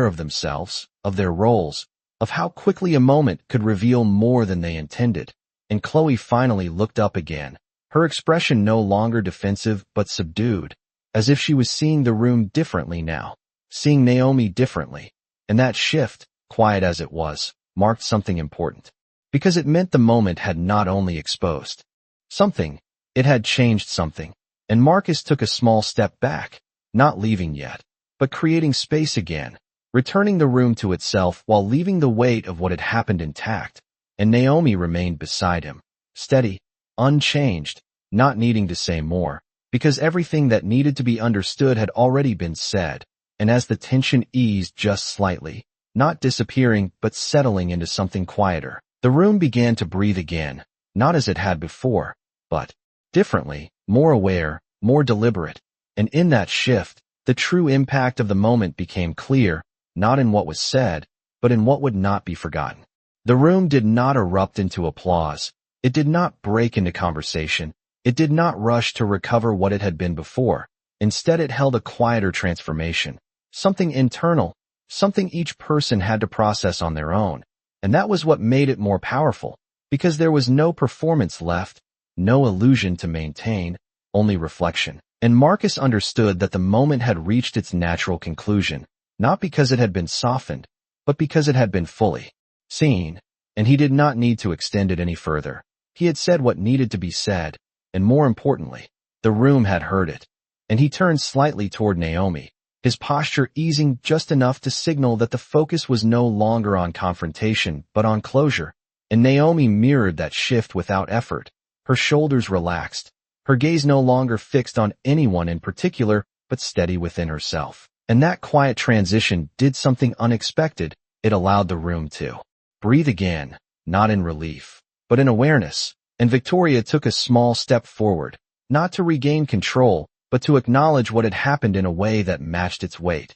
A: of themselves, of their roles, of how quickly a moment could reveal more than they intended. And Chloe finally looked up again, her expression no longer defensive but subdued, as if she was seeing the room differently now, seeing Naomi differently. And that shift, quiet as it was, marked something important. Because it meant the moment had not only exposed something, it had changed something. And Marcus took a small step back, not leaving yet, but creating space again, returning the room to itself while leaving the weight of what had happened intact. And Naomi remained beside him, steady, unchanged, not needing to say more, because everything that needed to be understood had already been said. And as the tension eased just slightly, not disappearing but settling into something quieter, the room began to breathe again, not as it had before, but differently, more aware, more deliberate. And in that shift, the true impact of the moment became clear, not in what was said, but in what would not be forgotten. The room did not erupt into applause. It did not break into conversation. It did not rush to recover what it had been before. Instead, it held a quieter transformation, something internal, something each person had to process on their own. And that was what made it more powerful, because there was no performance left, no illusion to maintain, only reflection. And Marcus understood that the moment had reached its natural conclusion, not because it had been softened, but because it had been fully seen, and he did not need to extend it any further. He had said what needed to be said, and more importantly, the room had heard it. And he turned slightly toward Naomi, his posture easing just enough to signal that the focus was no longer on confrontation but on closure. And Naomi mirrored that shift without effort. Her shoulders relaxed, her gaze no longer fixed on anyone in particular, but steady within herself. And that quiet transition did something unexpected. It allowed the room to breathe again, not in relief, but in awareness. And Victoria took a small step forward, not to regain control, but to acknowledge what had happened in a way that matched its weight.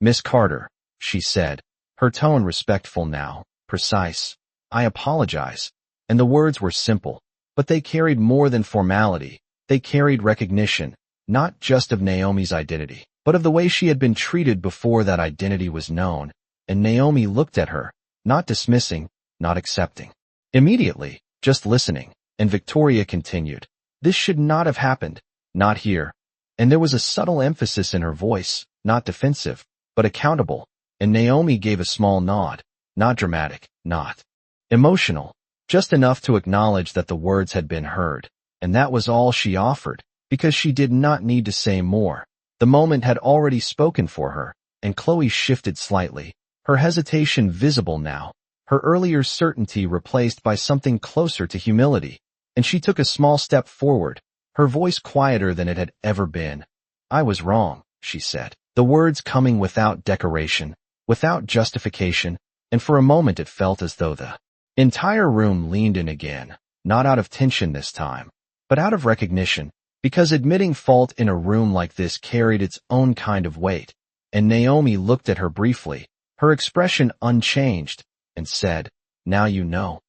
A: "Miss Carter," she said, her tone respectful now, precise. "I apologize." And the words were simple, but they carried more than formality. They carried recognition, not just of Naomi's identity, but of the way she had been treated before that identity was known. And Naomi looked at her, not dismissing, not accepting. Immediately, just listening. And Victoria continued, "This should not have happened, not here." And there was a subtle emphasis in her voice, not defensive, but accountable. And Naomi gave a small nod, not dramatic, not emotional, just enough to acknowledge that the words had been heard. And that was all she offered, because she did not need to say more. The moment had already spoken for her. And Chloe shifted slightly, her hesitation visible now, her earlier certainty replaced by something closer to humility. And she took a small step forward, her voice quieter than it had ever been. "I was wrong," she said, the words coming without decoration, without justification, and for a moment it felt as though the entire room leaned in again, not out of tension this time, but out of recognition, because admitting fault in a room like this carried its own kind of weight. And Naomi looked at her briefly, her expression unchanged, and said, "Now you know."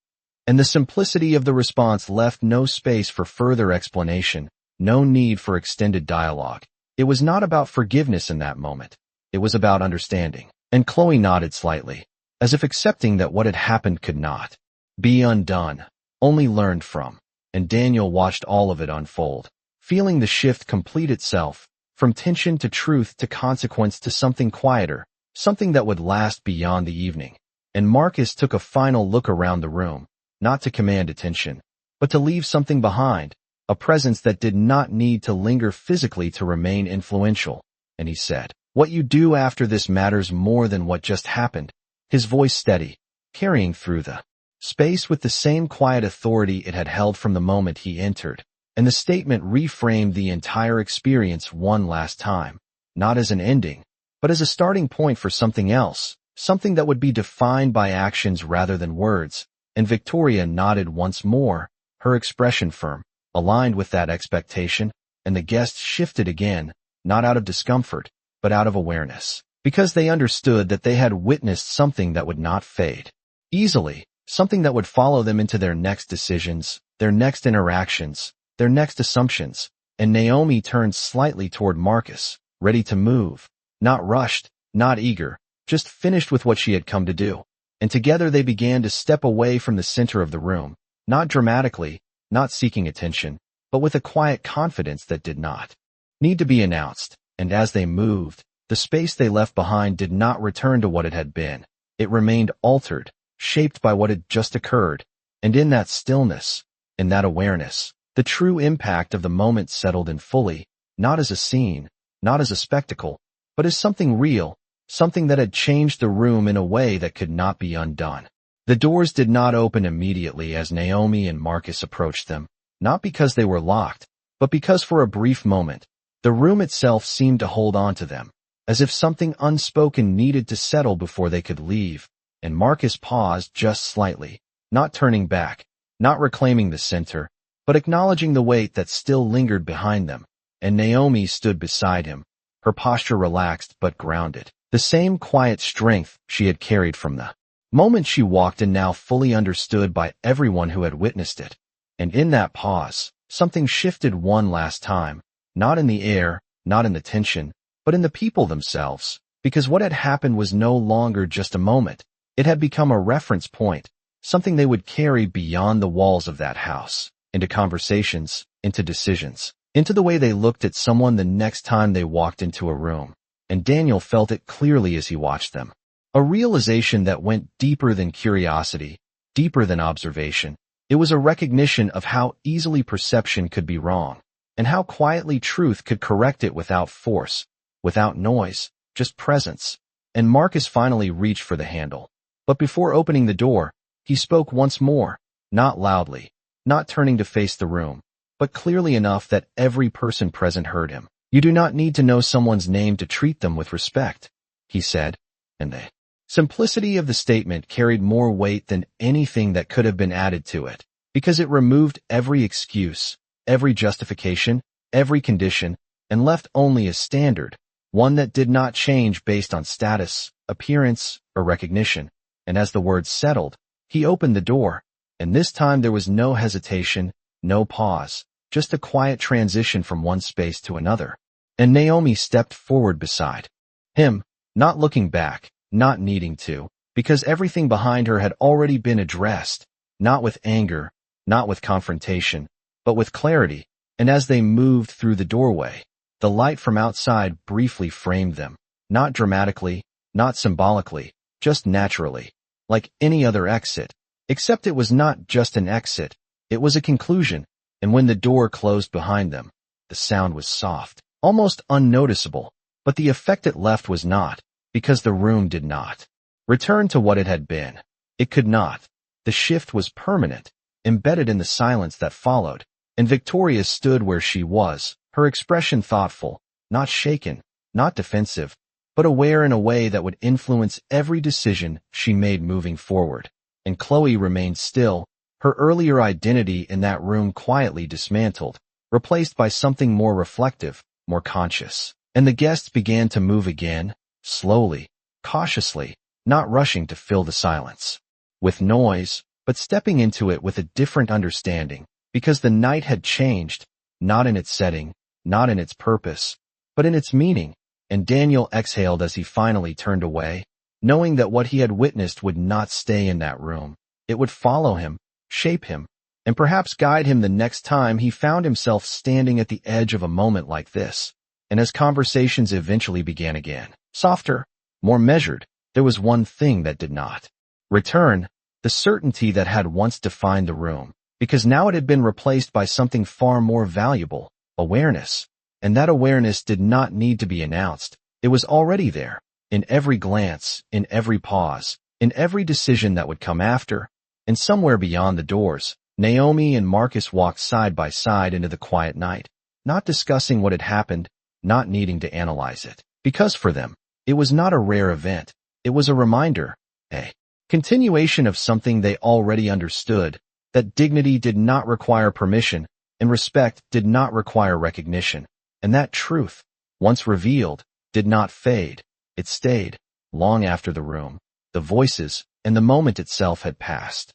A: And the simplicity of the response left no space for further explanation, no need for extended dialogue. It was not about forgiveness in that moment. It was about understanding. And Chloe nodded slightly, as if accepting that what had happened could not be undone, only learned from. And Daniel watched all of it unfold, feeling the shift complete itself, from tension to truth to consequence to something quieter, something that would last beyond the evening. And Marcus took a final look around the room, not to command attention, but to leave something behind, a presence that did not need to linger physically to remain influential. And he said, "What you do after this matters more than what just happened." His voice steady, carrying through the space with the same quiet authority it had held from the moment he entered. And the statement reframed the entire experience one last time, not as an ending, but as a starting point for something else, something that would be defined by actions rather than words. And Victoria nodded once more, her expression firm, aligned with that expectation, and the guests shifted again, not out of discomfort, but out of awareness, because they understood that they had witnessed something that would not fade easily, something that would follow them into their next decisions, their next interactions, their next assumptions. And Naomi turned slightly toward Marcus, ready to move, not rushed, not eager, just finished with what she had come to do. And together they began to step away from the center of the room, not dramatically, not seeking attention, but with a quiet confidence that did not need to be announced. And as they moved, the space they left behind did not return to what it had been. It remained altered, shaped by what had just occurred. And in that stillness, in that awareness, the true impact of the moment settled in fully, not as a scene, not as a spectacle, but as something real, something that had changed the room in a way that could not be undone. The doors did not open immediately as Naomi and Marcus approached them, not because they were locked, but because for a brief moment, the room itself seemed to hold on to them, as if something unspoken needed to settle before they could leave. And Marcus paused just slightly, not turning back, not reclaiming the center, but acknowledging the weight that still lingered behind them. And Naomi stood beside him, her posture relaxed but grounded, the same quiet strength she had carried from the moment she walked in, now fully understood by everyone who had witnessed it. And in that pause, something shifted one last time, not in the air, not in the tension, but in the people themselves, because what had happened was no longer just a moment. It had become a reference point, something they would carry beyond the walls of that house, into conversations, into decisions, into the way they looked at someone the next time they walked into a room. And Daniel felt it clearly as he watched them. A realization that went deeper than curiosity, deeper than observation. It was a recognition of how easily perception could be wrong, and how quietly truth could correct it without force, without noise, just presence. And Marcus finally reached for the handle. But before opening the door, he spoke once more, not loudly, not turning to face the room, but clearly enough that every person present heard him. "You do not need to know someone's name to treat them with respect," he said, and the simplicity of the statement carried more weight than anything that could have been added to it, because it removed every excuse, every justification, every condition, and left only a standard, one that did not change based on status, appearance, or recognition. And as the words settled, he opened the door, and this time there was no hesitation, no pause, just a quiet transition from one space to another. And Naomi stepped forward beside him, not looking back, not needing to, because everything behind her had already been addressed, not with anger, not with confrontation, but with clarity. And as they moved through the doorway, the light from outside briefly framed them, not dramatically, not symbolically, just naturally, like any other exit, except it was not just an exit, it was a conclusion. And when the door closed behind them, the sound was soft, almost unnoticeable, but the effect it left was not, because the room did not return to what it had been. It could not. The shift was permanent, embedded in the silence that followed, and Victoria stood where she was, her expression thoughtful, not shaken, not defensive, but aware in a way that would influence every decision she made moving forward. And Chloe remained still, her earlier identity in that room quietly dismantled, replaced by something more reflective, more conscious. And the guests began to move again, slowly, cautiously, not rushing to fill the silence with noise, but stepping into it with a different understanding, because the night had changed, not in its setting, not in its purpose, but in its meaning. And Daniel exhaled as he finally turned away, knowing that what he had witnessed would not stay in that room. It would follow him, shape him, and perhaps guide him the next time he found himself standing at the edge of a moment like this. And as conversations eventually began again, softer, more measured, there was one thing that did not return, the certainty that had once defined the room, because now it had been replaced by something far more valuable, awareness. And that awareness did not need to be announced. It was already there, in every glance, in every pause, in every decision that would come after. And somewhere beyond the doors, Naomi and Marcus walked side by side into the quiet night, not discussing what had happened, not needing to analyze it, because for them, it was not a rare event. It was a reminder, a continuation of something they already understood, that dignity did not require permission, and respect did not require recognition. And that truth, once revealed, did not fade. It stayed, long after the room, the voices, and the moment itself had passed.